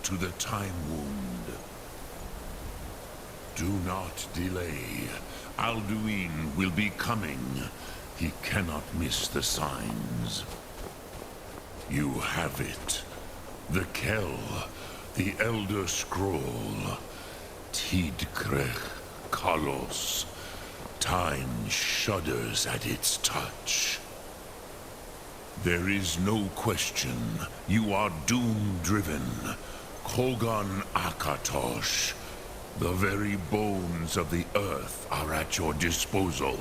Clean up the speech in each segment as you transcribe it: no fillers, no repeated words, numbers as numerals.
to the time wound. Do not delay. Alduin will be coming. He cannot miss the signs. You have it. The Kell, the Elder Scroll. Tidkrech Kalos. Time shudders at its touch. There is no question. You are doom-driven. Kogan Akatosh. The very bones of the earth are at your disposal.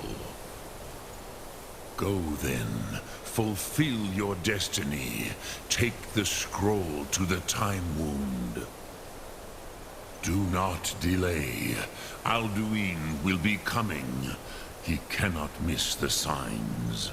Go then. Fulfill your destiny. Take the scroll to the time wound. Do not delay. Alduin will be coming. He cannot miss the signs.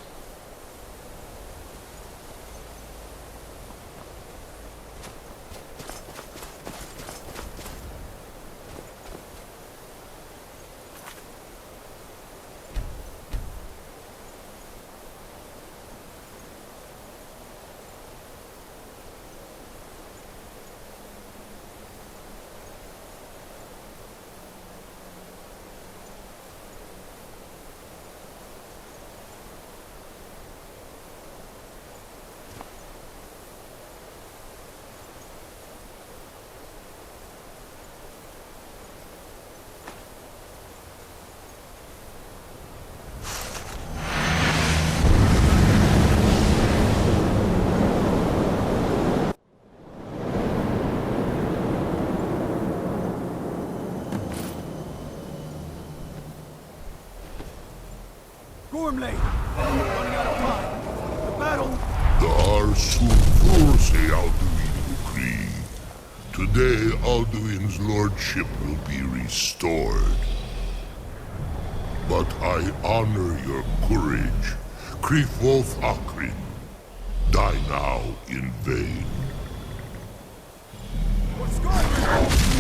Gormley! Running out of time. The battle... Dar Sulfurse Alduin decree. Today Alduin's lordship will be restored. But I honor your courage. Krifwolf Akrin. Die now in vain. For Skyrim!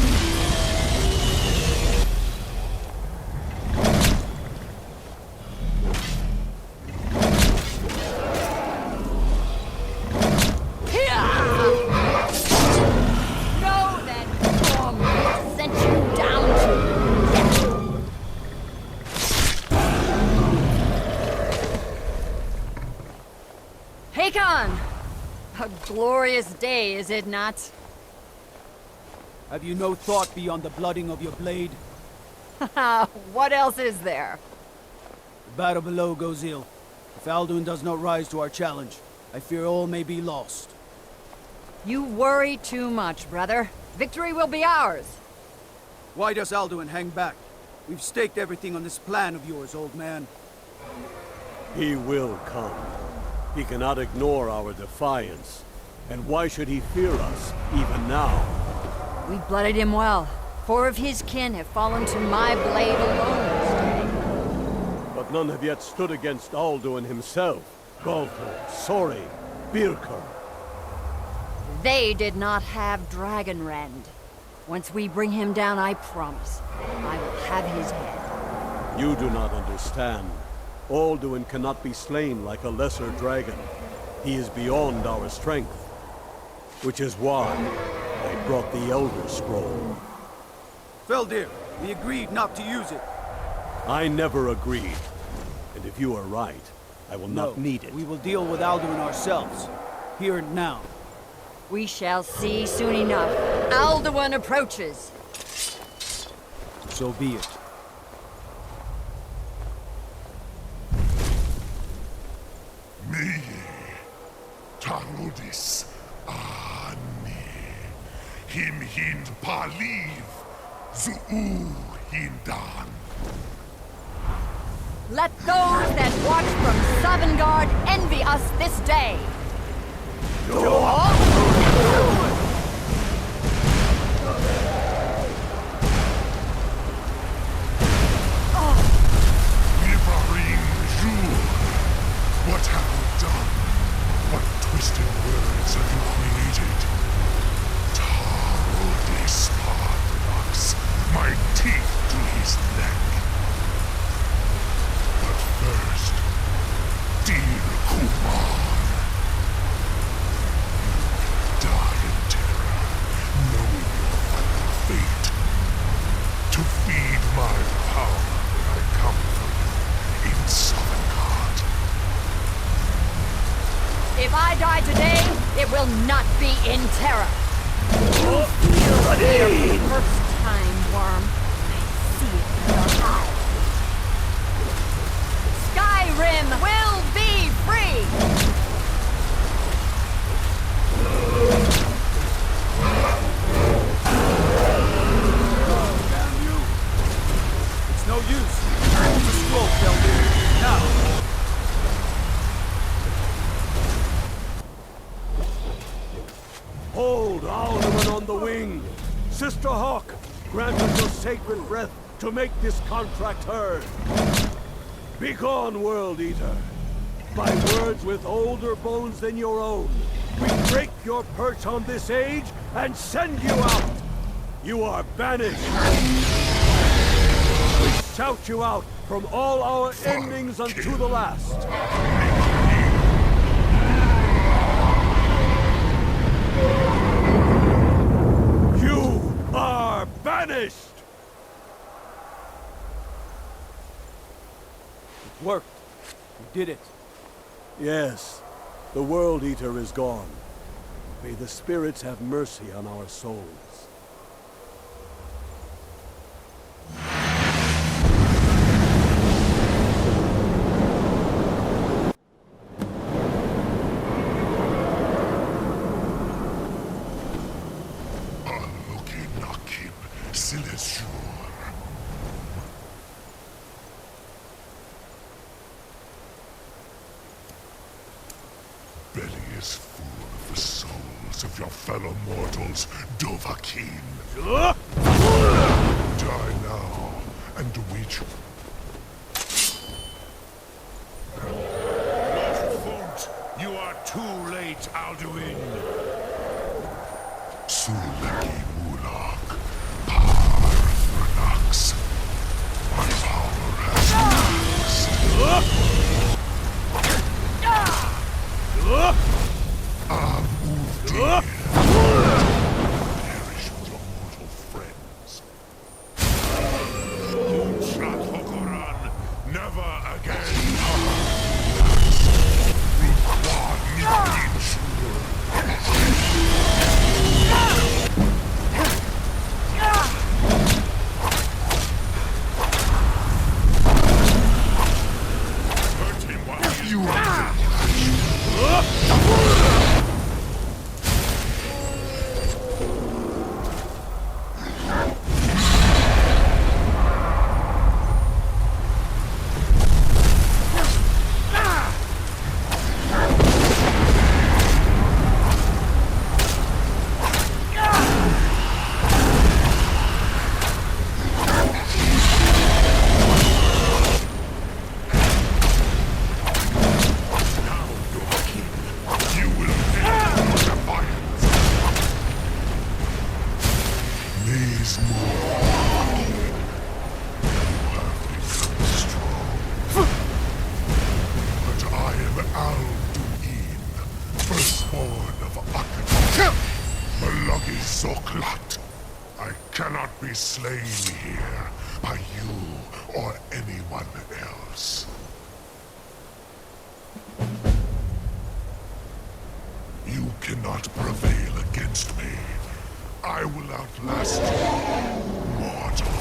A glorious day, is it not? Have you no thought beyond the blooding of your blade? What else is there? The battle below goes ill. If Alduin does not rise to our challenge, I fear all may be lost. You worry too much, brother. Victory will be ours. Why does Alduin hang back? We've staked everything on this plan of yours, old man. He will come. He cannot ignore our defiance. And why should he fear us, even now? We blooded him well. 4 of his kin have fallen to my blade alone this day. But none have yet stood against Alduin himself. Balthor, Sori, Birker. They did not have Dragonrend. Once we bring him down, I promise, I will have his head. You do not understand. Alduin cannot be slain like a lesser dragon. He is beyond our strength. Which is why I brought the Elder Scroll. Feldir, we agreed not to use it. I never agreed. And if you are right, I will not need it. We will deal with Alduin ourselves. Here and now. We shall see soon enough. Alduin approaches. So be it. Me, Tarodis, Ani, Him Hind Paliv, Zuu Hindan. Let those that watch from Sovngarde envy us this day. Nivarin Jur, what have you done? What twisted words have you created? Tarodis Pardox, my teeth to his neck. But first, dear Kumar, die in It will not be in terror. You feel it for the first time, worm. I see it in your eyes. Skyrim will be free! Damn you! It's no use. The scroll fell in. Now! Hold Alderman on the wing! Sister Hawk, grant us your sacred breath to make this contract heard. Begone, World Eater! By words with older bones than your own, we break your perch on this age and send you out! You are banished! We shout you out from all our endings unto the last! You are banished! It worked. We did it. Yes, the World Eater is gone. May the spirits have mercy on our souls. Belly is full of the souls of your fellow mortals, Dovahkiin. Die now, and await you. Your fault. You are too late, Alduin. Sulaki Mulak, Parthanax. My power has passed. Perish with your mortal friends. Hokoran, never again. Hurt him while you are. I cannot be slain here by you or anyone else. You cannot prevail against me. I will outlast you, mortal.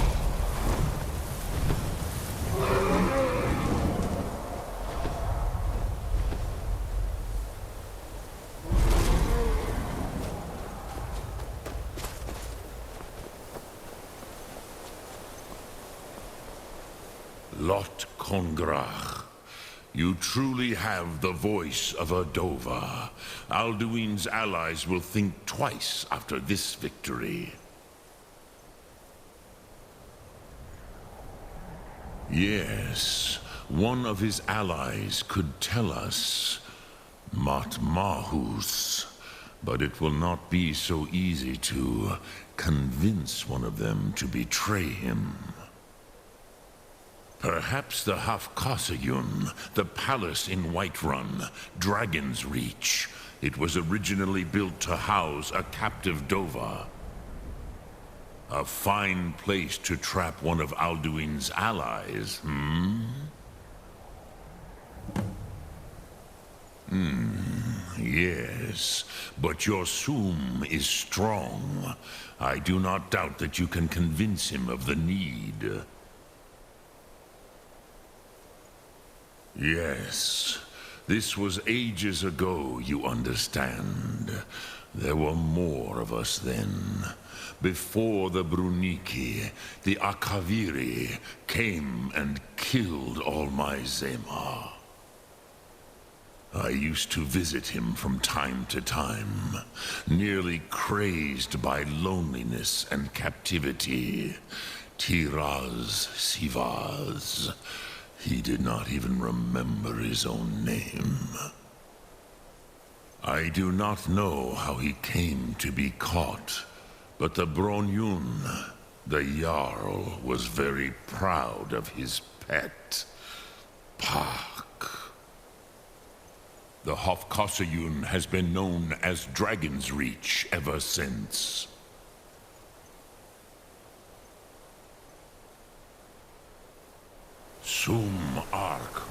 Lot Kongrach. You truly have the voice of a Dova. Alduin's allies will think twice after this victory. Yes, one of his allies could tell us Matmahus, but it will not be so easy to convince one of them to betray him. Perhaps the Hafkasayun, the palace in Whiterun, Dragon's Reach. It was originally built to house a captive Dova. A fine place to trap one of Alduin's allies, Yes, but your Soom is strong. I do not doubt that you can convince him of the need. Yes, this was ages ago, you understand. There were more of us then. Before the Bruniki, the Akaviri came and killed all my Zema. I used to visit him from time to time, nearly crazed by loneliness and captivity. Tiraz Sivaz. He did not even remember his own name. I do not know how he came to be caught, but the Bronyun, the Jarl, was very proud of his pet, Pak. The Hofkossayun has been known as Dragon's Reach ever since. Sum Ark.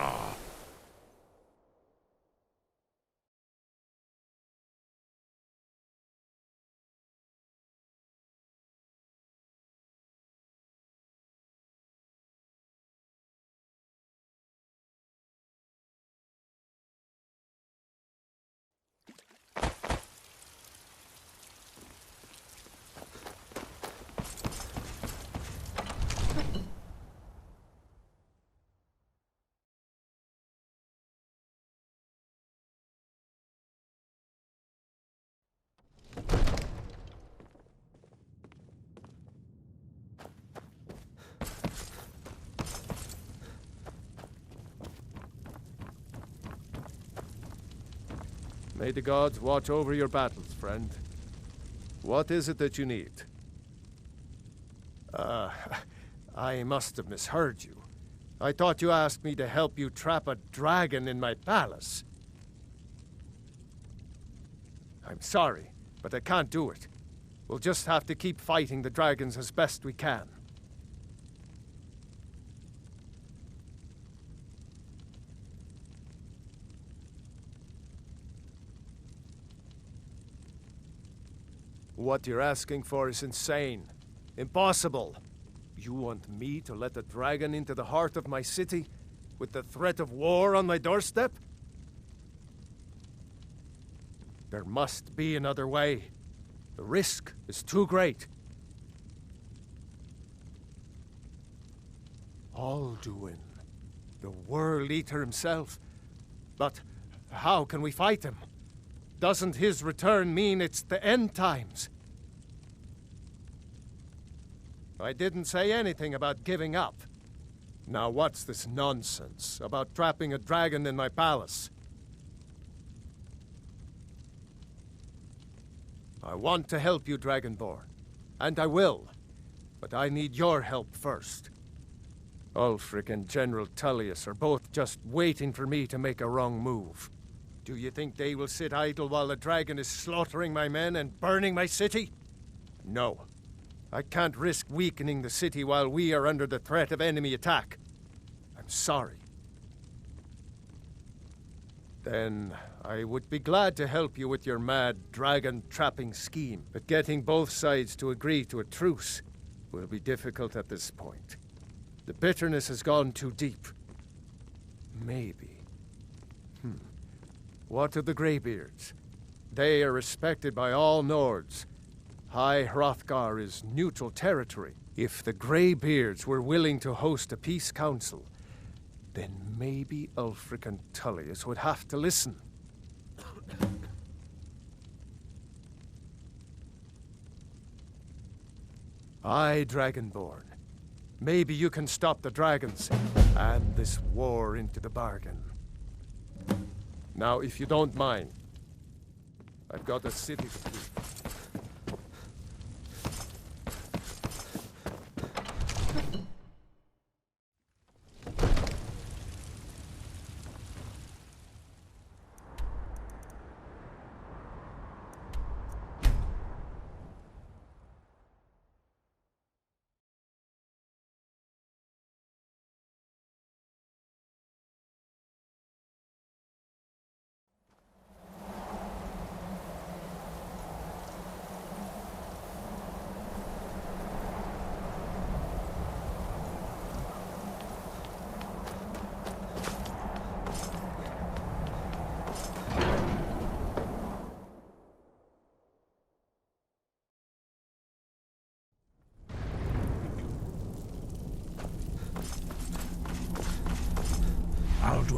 Ah. May the gods watch over your battles, friend. What is it that you need? I must have misheard you. I thought you asked me to help you trap a dragon in my palace. I'm sorry, but I can't do it. We'll just have to keep fighting the dragons as best we can. What you're asking for is insane. Impossible. You want me to let a dragon into the heart of my city, with the threat of war on my doorstep? There must be another way. The risk is too great. Alduin, the World Eater himself. But how can we fight him? Doesn't his return mean it's the end times? I didn't say anything about giving up. Now what's this nonsense about trapping a dragon in my palace? I want to help you, Dragonborn. And I will. But I need your help first. Ulfric and General Tullius are both just waiting for me to make a wrong move. Do you think they will sit idle while the dragon is slaughtering my men and burning my city? No. I can't risk weakening the city while we are under the threat of enemy attack. I'm sorry. Then I would be glad to help you with your mad dragon-trapping scheme, but getting both sides to agree to a truce will be difficult at this point. The bitterness has gone too deep. Maybe. What of the Greybeards? They are respected by all Nords. High Hrothgar is neutral territory. If the Greybeards were willing to host a peace council, then maybe Ulfric and Tullius would have to listen. Aye, Dragonborn. Maybe you can stop the dragons, and this war into the bargain. Now, if you don't mind, I've got a city to keep.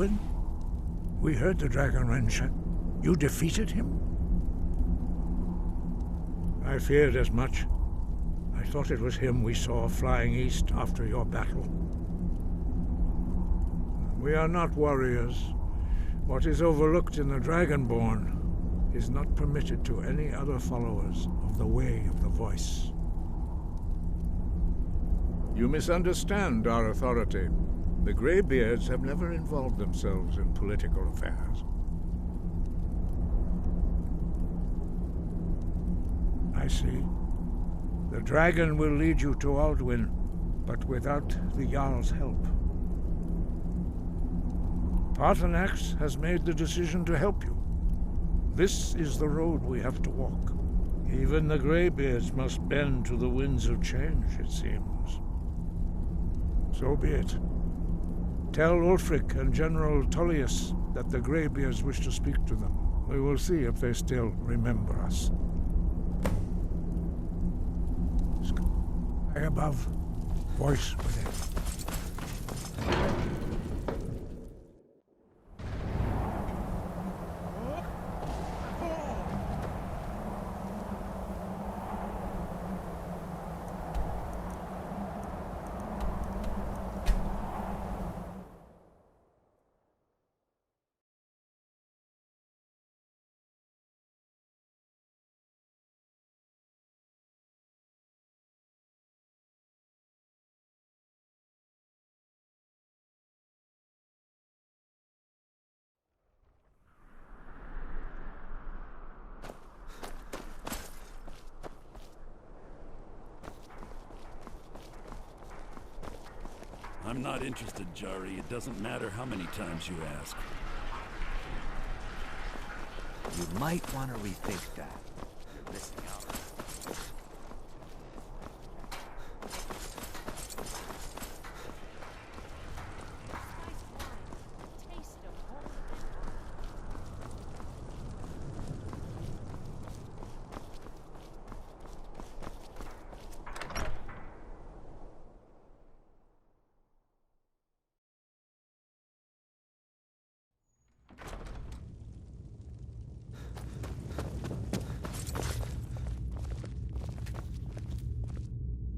Alduin? We heard the Dragon Wrench. You defeated him? I feared as much. I thought it was him we saw flying east after your battle. We are not warriors. What is overlooked in the Dragonborn is not permitted to any other followers of the Way of the Voice. You misunderstand our authority. The Greybeards have never involved themselves in political affairs. I see. The dragon will lead you to Alduin, but without the Jarl's help. Paarthurnax has made the decision to help you. This is the road we have to walk. Even the Greybeards must bend to the winds of change, it seems. So be it. Tell Ulfric and General Tullius that the Greybeards wish to speak to them. We will see if they still remember us. Sky above, voice within. I'm not interested, Jari. It doesn't matter how many times you ask. You might want to rethink that. You're missing out.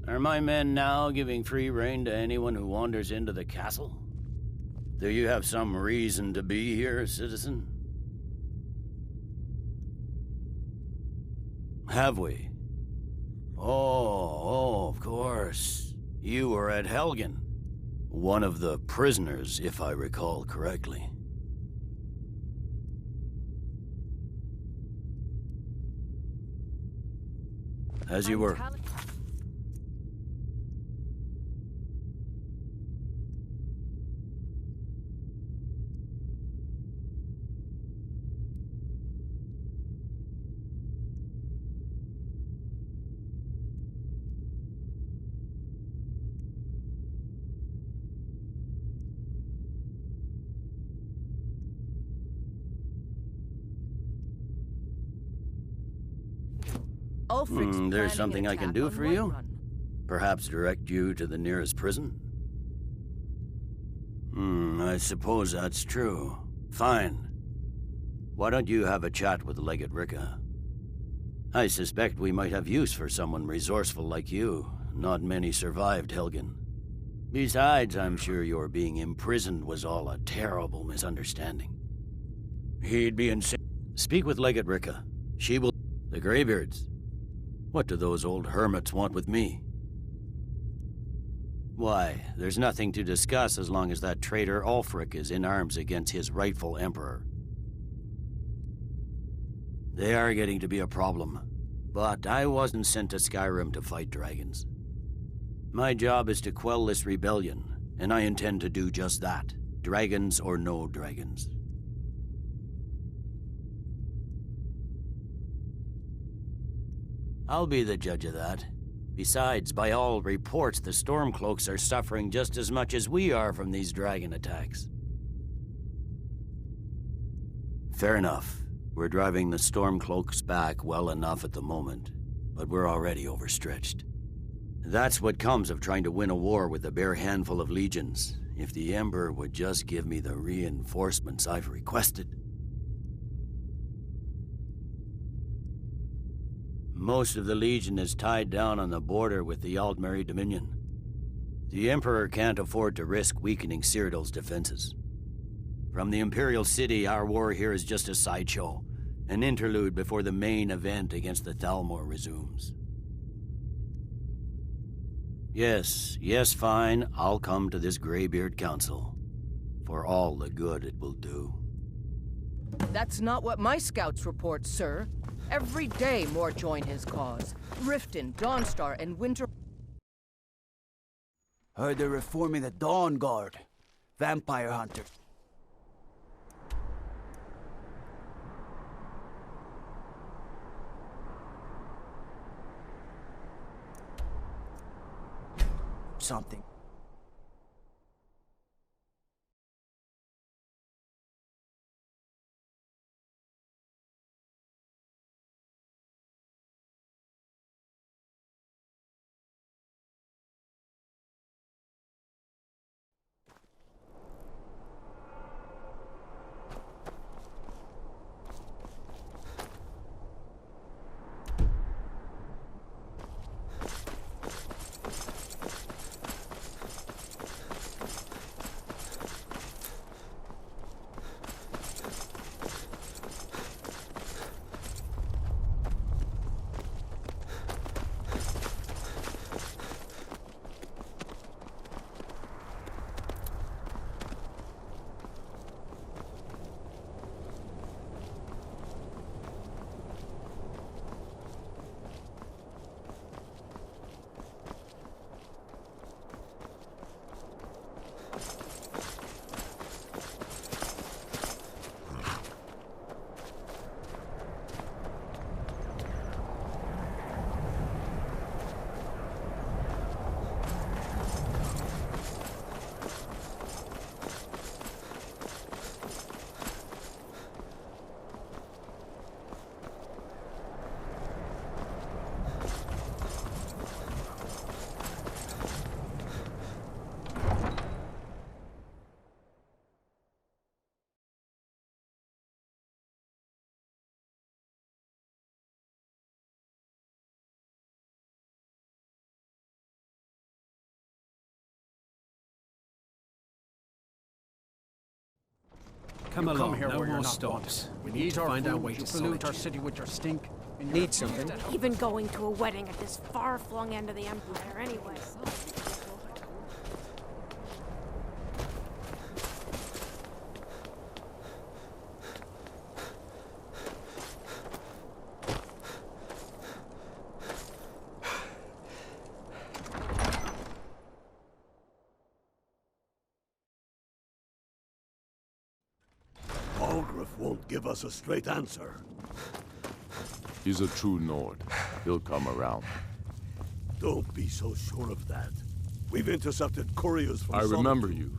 Are my men now giving free rein to anyone who wanders into the castle? Do you have some reason to be here, citizen? Have we? Oh, of course. You were at Helgen. One of the prisoners, if I recall correctly. As you were. There's something I can do for you? Perhaps direct you to the nearest prison? I suppose that's true. Fine. Why don't you have a chat with Legate Ricka? I suspect we might have use for someone resourceful like you. Not many survived Helgen. Besides, I'm sure your being imprisoned was all a terrible misunderstanding. He'd be insane. Speak with Legate Ricka. She will... The Greybeards. What do those old hermits want with me? Why, there's nothing to discuss as long as that traitor Ulfric is in arms against his rightful emperor. They are getting to be a problem, but I wasn't sent to Skyrim to fight dragons. My job is to quell this rebellion, and I intend to do just that, dragons or no dragons. I'll be the judge of that. Besides, by all reports, the Stormcloaks are suffering just as much as we are from these dragon attacks. Fair enough. We're driving the Stormcloaks back well enough at the moment, but we're already overstretched. That's what comes of trying to win a war with a bare handful of legions. if the Emperor would just give me the reinforcements I've requested. Most of the Legion is tied down on the border with the Altmeri Dominion. The Emperor can't afford to risk weakening Cyrodiil's defenses. From the Imperial City, our war here is just a sideshow, an interlude before the main event against the Thalmor resumes. Yes, fine, I'll come to this Greybeard Council, for all the good it will do. That's not what my scouts report, sir. Every day more join his cause. Riften, Dawnstar, and Winter... Heard they're reforming the Dawn Guard. Vampire hunters. Something. Come along, no more stops. We need to find our way to pollute our city with your stink. Need something? Even going to a wedding at this far-flung end of the Empire, anyway. Algrif won't give us a straight answer. He's a true Nord. He'll come around. Don't be so sure of that. We've intercepted couriers from I remember Solitude. you.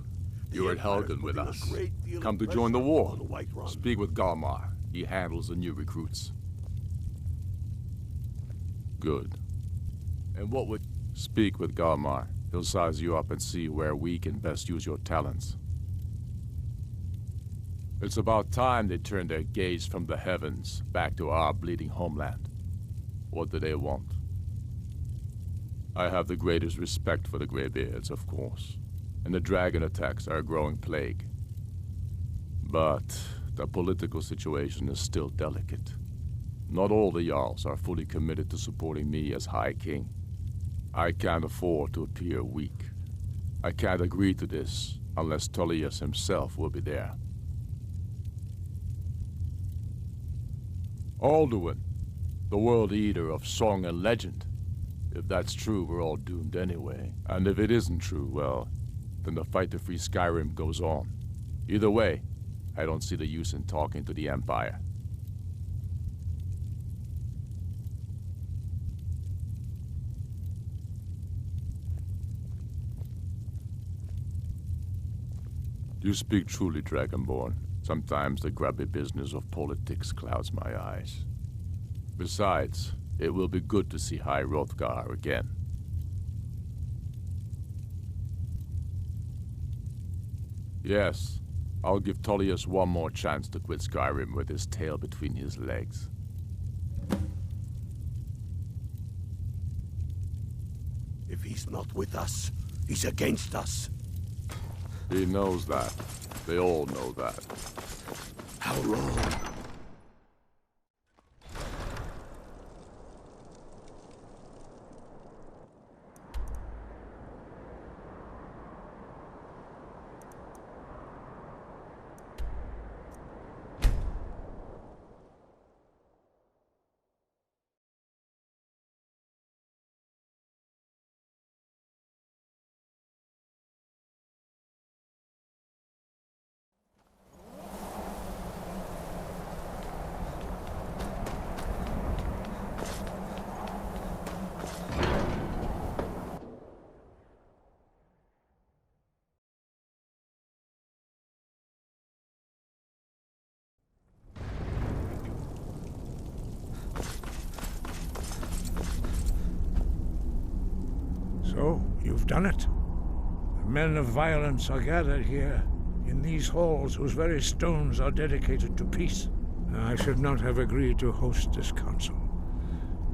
You were at Helgen with putting a us. great deal Come of to join the pressure war. on the White Run. Speak with Galmar. He handles the new recruits. Good. And what would... Speak with Galmar. He'll size you up and see where we can best use your talents. It's about time they turned their gaze from the heavens back to our bleeding homeland. What do they want? I have the greatest respect for the Greybeards, of course, and the dragon attacks are a growing plague. But the political situation is still delicate. Not all the Jarls are fully committed to supporting me as High King. I can't afford to appear weak. I can't agree to this unless Tullius himself will be there. Alduin, the World Eater of song and legend. If that's true, we're all doomed anyway. And if it isn't true, well, then the fight to free Skyrim goes on. Either way, I don't see the use in talking to the Empire. You speak truly, Dragonborn. Sometimes the grubby business of politics clouds my eyes. Besides, it will be good to see High Hrothgar again. Yes. I'll give Tullius one more chance to quit Skyrim with his tail between his legs. If he's not with us, he's against us. He knows that. They all know that. How long? So, you've done it. The men of violence are gathered here, in these halls whose very stones are dedicated to peace. I should not have agreed to host this council.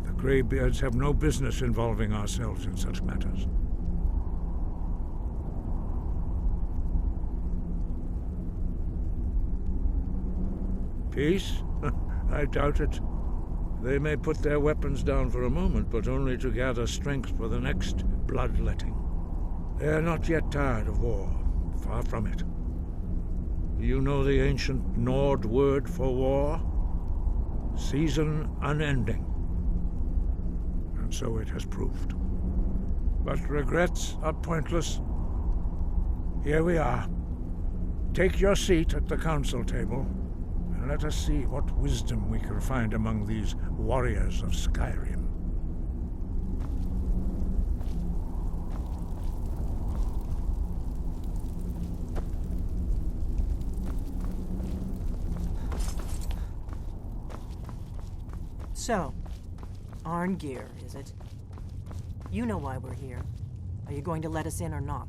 The Greybeards have no business involving ourselves in such matters. Peace? I doubt it. They may put their weapons down for a moment, but only to gather strength for the next bloodletting. They are not yet tired of war. Far from it. You know the ancient Nord word for war? Season unending. And so it has proved. But regrets are pointless. Here we are. Take your seat at the council table, and let us see what wisdom we can find among these warriors of Skyrim. So, Arngeir, is it? You know why we're here. Are you going to let us in or not?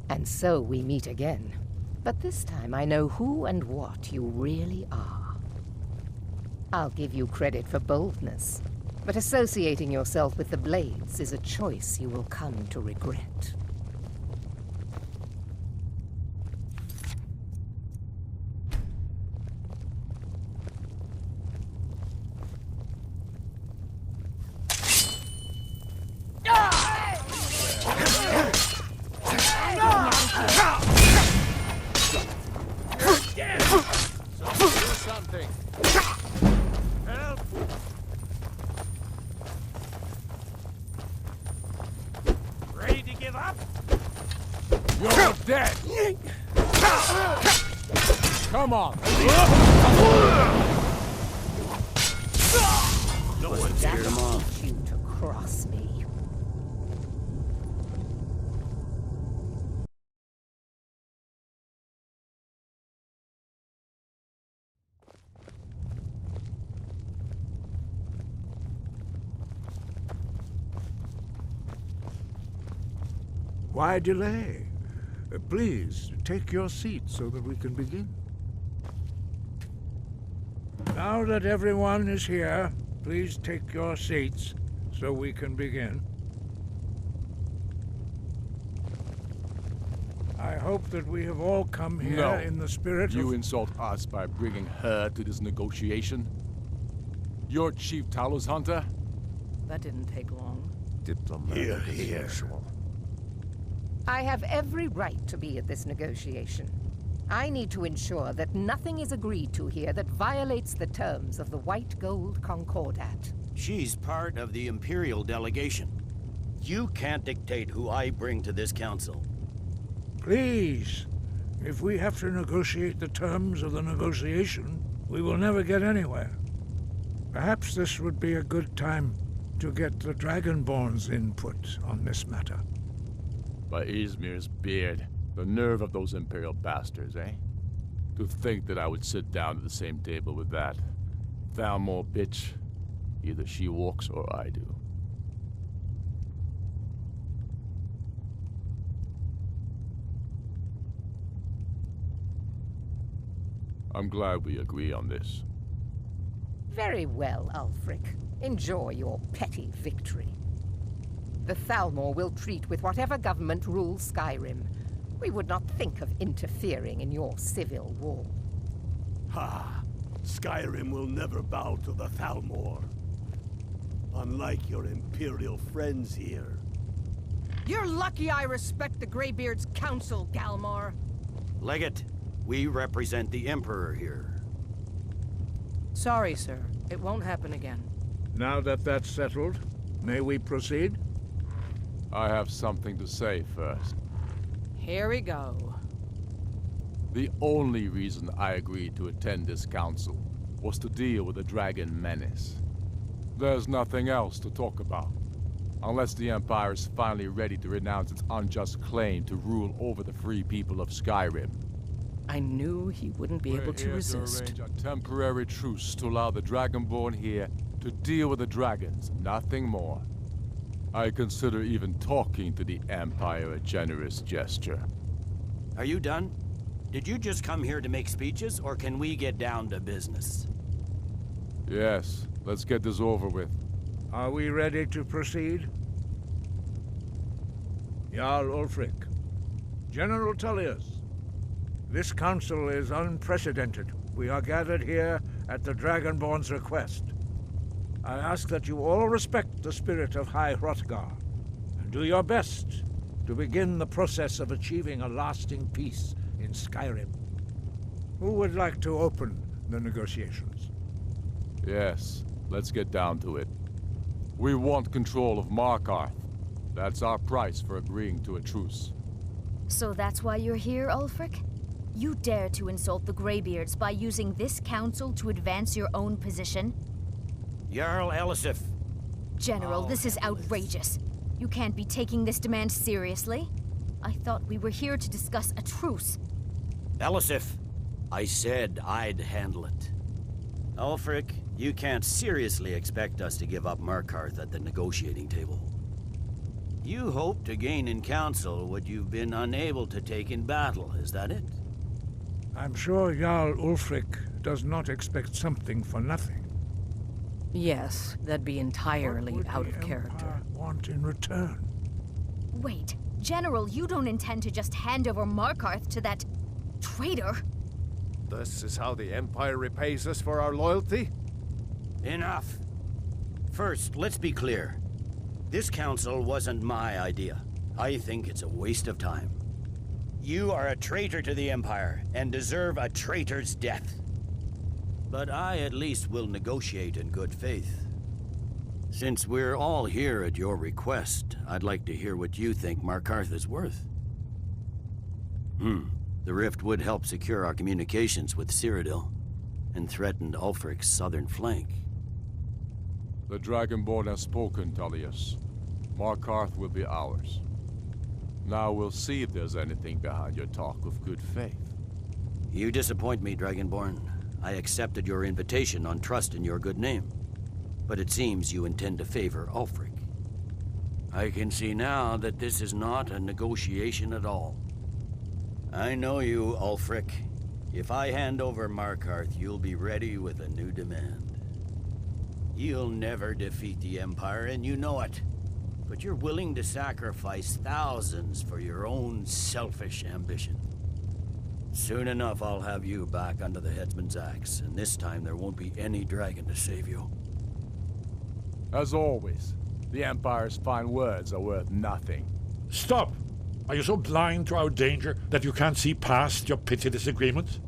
And so we meet again. But this time I know who and what you really are. I'll give you credit for boldness, but associating yourself with the Blades is a choice you will come to regret. Come on! No one scared him off. You to cross me. Why delay? Please, take your seat so that we can begin. Now that everyone is here, please take your seats so we can begin. I hope that we have all come here in the spirit You of... insult us by bringing her to this negotiation? You're Chief Talos Hunter? That didn't take long. Diplomatic as usual. I have every right to be at this negotiation. I need to ensure that nothing is agreed to here that violates the terms of the White Gold Concordat. She's part of the Imperial delegation. You can't dictate who I bring to this council. Please, if we have to negotiate the terms of the negotiation, we will never get anywhere. Perhaps this would be a good time to get the Dragonborn's input on this matter. By Izmir's beard. The nerve of those Imperial bastards, eh? To think that I would sit down at the same table with that Thalmor bitch. Either she walks or I do. I'm glad we agree on this. Very well, Ulfric. Enjoy your petty victory. The Thalmor will treat with whatever government rules Skyrim. We would not think of interfering in your civil war. Ha! Skyrim will never bow to the Thalmor. Unlike your Imperial friends here. You're lucky I respect the Greybeard's counsel, Galmar. Legate, we represent the Emperor here. Sorry, sir. It won't happen again. Now that that's settled, may we proceed? I have something to say first. Here we go. The only reason I agreed to attend this council was to deal with the dragon menace. There's nothing else to talk about, unless the Empire is finally ready to renounce its unjust claim to rule over the free people of Skyrim. I knew he wouldn't be able to resist. We're here to arrange a temporary truce to allow the Dragonborn here to deal with the dragons, nothing more. I consider even talking to the Empire a generous gesture. Are you done? Did you just come here to make speeches, or can we get down to business? Yes, let's get this over with. Are we ready to proceed? Jarl Ulfric, General Tullius, this council is unprecedented. We are gathered here at the Dragonborn's request. I ask that you all respect the spirit of High Hrothgar, and do your best to begin the process of achieving a lasting peace in Skyrim. Who would like to open the negotiations? Yes, let's get down to it. We want control of Markarth. That's our price for agreeing to a truce. So that's why you're here, Ulfric? You dare to insult the Greybeards by using this council to advance your own position? Jarl Elisif. General, this is outrageous. You can't be taking this demand seriously. I thought we were here to discuss a truce. Elisif, I said I'd handle it. Ulfric, you can't seriously expect us to give up Markarth at the negotiating table. You hope to gain in council what you've been unable to take in battle, is that it? I'm sure Jarl Ulfric does not expect something for nothing. Yes, that'd be entirely out of character. Empire want in return? Wait, General, you don't intend to just hand over Markarth to that traitor? This is how the Empire repays us for our loyalty? Enough. First, let's be clear. This council wasn't my idea. I think it's a waste of time. You are a traitor to the Empire and deserve a traitor's death. But I at least will negotiate in good faith. Since we're all here at your request, I'd like to hear what you think Markarth is worth. The rift would help secure our communications with Cyrodiil and threatened Ulfric's southern flank. The Dragonborn has spoken, Tullius. Markarth will be ours. Now we'll see if there's anything behind your talk of good faith. You disappoint me, Dragonborn. I accepted your invitation on trust in your good name. But it seems you intend to favor Ulfric. I can see now that this is not a negotiation at all. I know you, Ulfric. If I hand over Markarth, you'll be ready with a new demand. You'll never defeat the Empire, and you know it. But you're willing to sacrifice thousands for your own selfish ambition. Soon enough, I'll have you back under the headsman's axe, and this time there won't be any dragon to save you. As always, the Empire's fine words are worth nothing. Stop! Are you so blind to our danger that you can't see past your petty disagreements?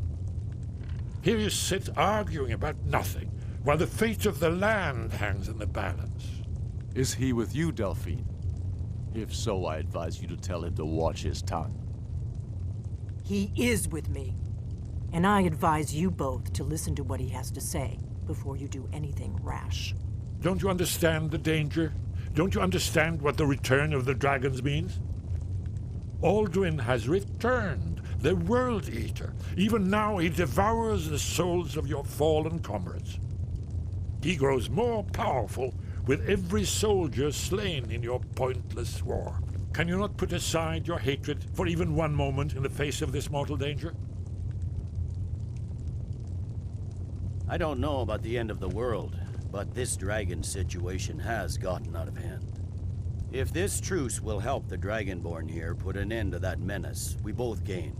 Here you sit arguing about nothing, while the fate of the land hangs in the balance. Is he with you, Delphine? If so, I advise you to tell him to watch his tongue. He is with me. And I advise you both to listen to what he has to say before you do anything rash. Don't you understand the danger? Don't you understand what the return of the dragons means? Alduin has returned. the World Eater. Even now he devours the souls of your fallen comrades. He grows more powerful with every soldier slain in your pointless war. Can you not put aside your hatred for even one moment in the face of this mortal danger? I don't know about the end of the world, but this dragon situation has gotten out of hand. If this truce will help the Dragonborn here put an end to that menace, we both gain.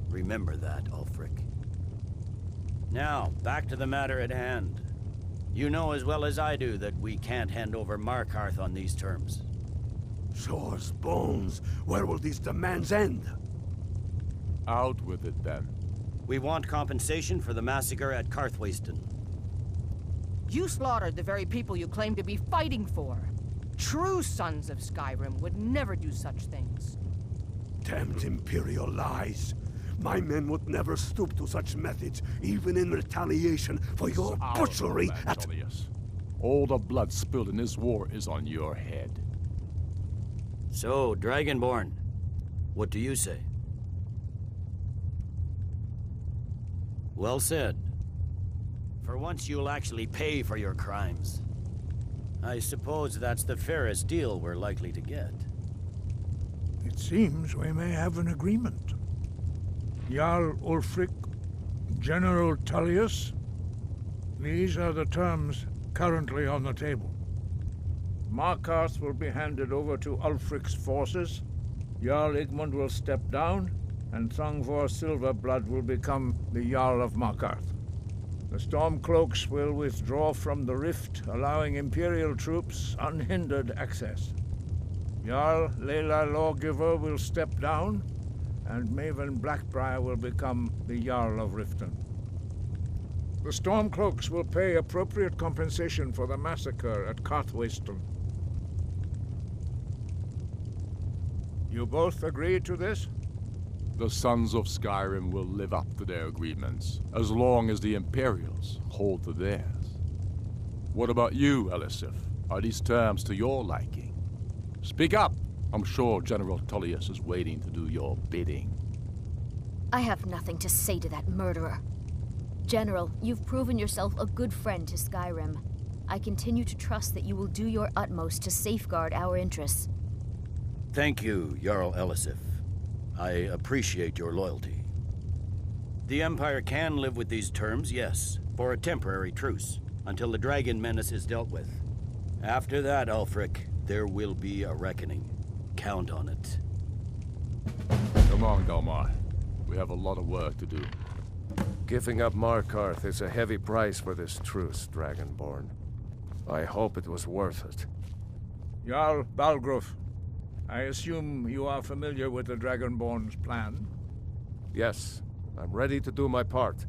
Remember that, Ulfric. Now, back to the matter at hand. You know as well as I do that we can't hand over Markarth on these terms. Shores, bones, where will these demands end? Out with it, then. We want compensation for the massacre at Karthwasten. You slaughtered the very people you claim to be fighting for. True sons of Skyrim would never do such things. Damned Imperial lies. My men would never stoop to such methods, even in retaliation for your butchery at... All the blood spilled in this war is on your head. So, Dragonborn, what do you say? Well said. For once you'll actually pay for your crimes. I suppose that's the fairest deal we're likely to get. It seems we may have an agreement. Jarl Ulfric, General Tullius, these are the terms currently on the table. Markarth will be handed over to Ulfric's forces, Jarl Igmund will step down, and Thongvor Silverblood will become the Jarl of Markarth. The Stormcloaks will withdraw from the rift, allowing Imperial troops unhindered access. Jarl Leila Lawgiver will step down, and Maven Blackbriar will become the Jarl of Riften. The Stormcloaks will pay appropriate compensation for the massacre at Karthwasten. You both agree to this? The Sons of Skyrim will live up to their agreements, as long as the Imperials hold to theirs. What about you, Elisif? Are these terms to your liking? Speak up! I'm sure General Tullius is waiting to do your bidding. I have nothing to say to that murderer. General, you've proven yourself a good friend to Skyrim. I continue to trust that you will do your utmost to safeguard our interests. Thank you, Jarl Elisif. I appreciate your loyalty. The Empire can live with these terms, yes, for a temporary truce, until the dragon menace is dealt with. After that, Ulfric, there will be a reckoning. Count on it. Come on, Galmar. We have a lot of work to do. Giving up Markarth is a heavy price for this truce, Dragonborn. I hope it was worth it. Jarl Balgruf, I assume you are familiar with the Dragonborn's plan? Yes, I'm ready to do my part.